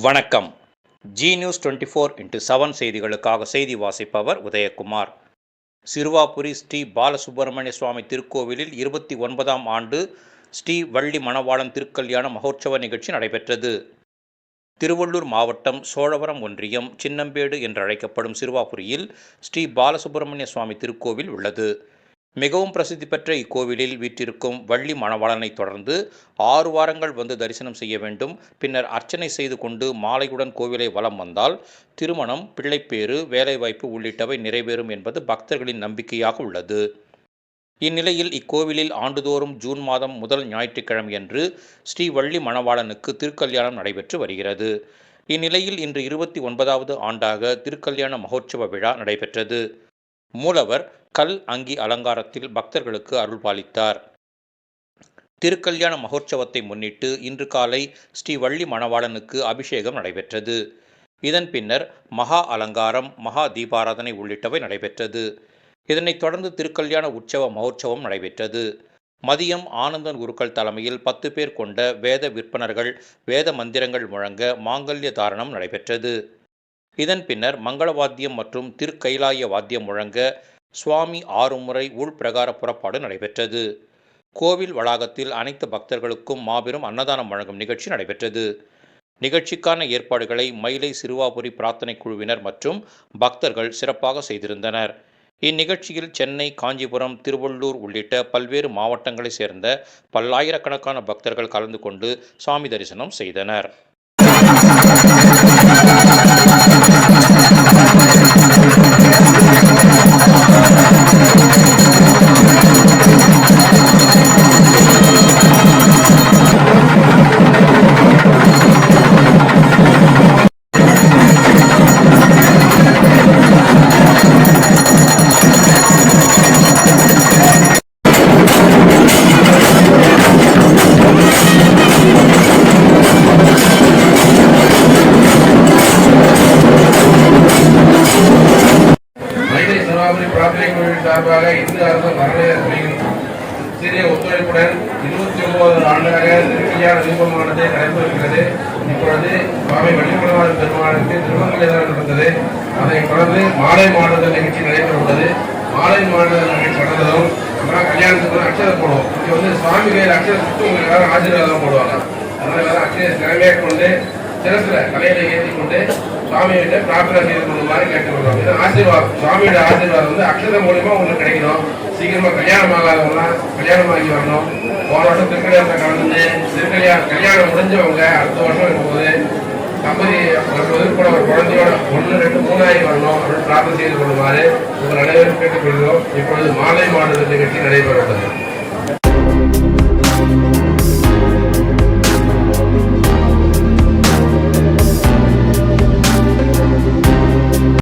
வணக்கம். G news 24x7 செய்திகளுக்காக செய்தி வாசிப்பவர் உதயகுமார். சிறுவாபுரி ஸ்ரீ பாலசுப்பிரமணிய சுவாமி திருக்கோவிலில் 29ஆம் ஆண்டு ஸ்ரீ வள்ளி மணவாளன் திருக்கல்யாண மகோற்சவ நிகழ்ச்சி நடைபெற்றது. திருவள்ளூர் மாவட்டம் சோழவரம் ஒன்றியம் சின்னம்பேடு என்று அழைக்கப்படும் சிறுவாபுரியில் ஸ்ரீ பாலசுப்பிரமணிய சுவாமி திருக்கோவில் உள்ளது. மிகவும் பிரசித்தி பெற்ற இக்கோவிலில் வீற்றிருக்கும் வள்ளி மணவாளனை தொடர்ந்து 6 வாரங்கள் வந்து தரிசனம் செய்ய வேண்டும். பின்னர் அர்ச்சனை செய்து கொண்டு மாலையுடன் கோவிலை வலம் வந்தால் திருமணம், பிள்ளைப்பேறு, வேலைவாய்ப்பு உள்ளிட்டவை நிறைவேறும் என்பது பக்தர்களின் நம்பிக்கையாக உள்ளது. இந்நிலையில் இக்கோவிலில் ஆண்டுதோறும் ஜூன் மாதம் முதல் ஞாயிற்றுக்கிழமையன்று ஸ்ரீ வள்ளி மணவாளனுக்கு திருக்கல்யாணம் நடைபெற்று வருகிறது. இந்நிலையில் இன்று 29வது ஆண்டாக திருக்கல்யாண மகோற்சவ விழா நடைபெற்றது. மூலவர் கல் அங்கி அலங்காரத்தில் பக்தர்களுக்கு அருள்பாலித்தார். திருக்கல்யாண மகோற்சவத்தை முன்னிட்டு இன்று காலை ஸ்ரீ வள்ளி மணவாளனுக்கு அபிஷேகம் நடைபெற்றது. இதன் பின்னர் மகா அலங்காரம், மகா தீபாராதனை உள்ளிட்டவை நடைபெற்றது. இதனைத் தொடர்ந்து திருக்கல்யாண உற்சவ மகோற்சவம் நடைபெற்றது. மதியம் ஆனந்தன் குருக்கள் தலைமையில் 10 பேர் கொண்ட வேத விற்பனர்கள் வேத மந்திரங்கள் முழங்க மாங்கல்ய தாரணம் நடைபெற்றது. இதன் பின்னர் மங்கள வாத்தியம் மற்றும் திருக்கைலாய வாத்தியம் முழங்க சுவாமி 6 முறை உள்பிரகார புறப்பாடு நடைபெற்றது. கோவில் வளாகத்தில் அனைத்து பக்தர்களுக்கும் மாபெரும் அன்னதானம் வழங்கும் நிகழ்ச்சி நடைபெற்றது. நிகழ்ச்சிக்கான ஏற்பாடுகளை மயிலை சிறுவாபுரி பிரார்த்தனை குழுவினர் மற்றும் பக்தர்கள் சிறப்பாக செய்திருந்தனர். இந்நிகழ்ச்சியில் சென்னை, காஞ்சிபுரம், திருவள்ளூர் உள்ளிட்ட பல்வேறு மாவட்டங்களைச் சேர்ந்த பல்லாயிரக்கணக்கான பக்தர்கள் கலந்து கொண்டு சாமி தரிசனம் செய்தனர். பிரார்த்தனை குழுவின் சார்பாக இந்து அரசு அறநிலையத்துறையின் சிறிய ஒத்துழைப்புடன் 29வது ஆண்டாக திருக்கல்யாண தீபமானது நடைபெறுகிறது. இப்பொழுது சுவாமி வள்ளிமணவாளன் பெருமாளுக்கு திருமங்கல்யாணம் நடந்தது. அதைத் தொடர்ந்து மாலை மாடுதல் நிகழ்ச்சி நடைபெற உள்ளது. மாலை மாடுதல் நிகழ்ச்சி நடந்ததும் கல்யாணத்துக்கு அக்ஷதை போடுவோம். இங்கே வந்து சுவாமி கையில் அக்ஷதை சுற்றி உங்களுக்கு எல்லாரும் ஆசீர்வாதம் போடுவாங்க. அதனால எல்லாரும் அக்ஷயை திறமையாக கொண்டு சிறசுல தலையில ஏற்றி கொண்டு சுவாமிகிட்ட பிரார்த்தனை செய்து கொள்ளுமாறு கேட்டுக்கொள்றோம். இது ஆசீர்வாதம், சுவாமியோட ஆசீர்வாதம் வந்து அக்ஷதை மூலியமா உங்களுக்கு கிடைக்கணும். சீக்கிரமா கல்யாணம் ஆகாதவங்களாம் கல்யாணமாகி வரணும். போன வருஷம் திருக்கல்யாணத்தை கலந்து கல்யாணம் முடிஞ்சவங்க அடுத்த வருஷம் இருக்கும்போது தம்பதி வருவது கூட ஒரு குழந்தையோட 1, 2, 3 ஆகி வரணும் அப்படின்னு பிரார்த்தனை செய்து கொள்ளுமாறு உங்கள் அனைவரும் கேட்டுக்கொள்கிறோம். இப்பொழுது மாலை மாடுதல் நிகழ்ச்சி நடைபெற உள்ளது.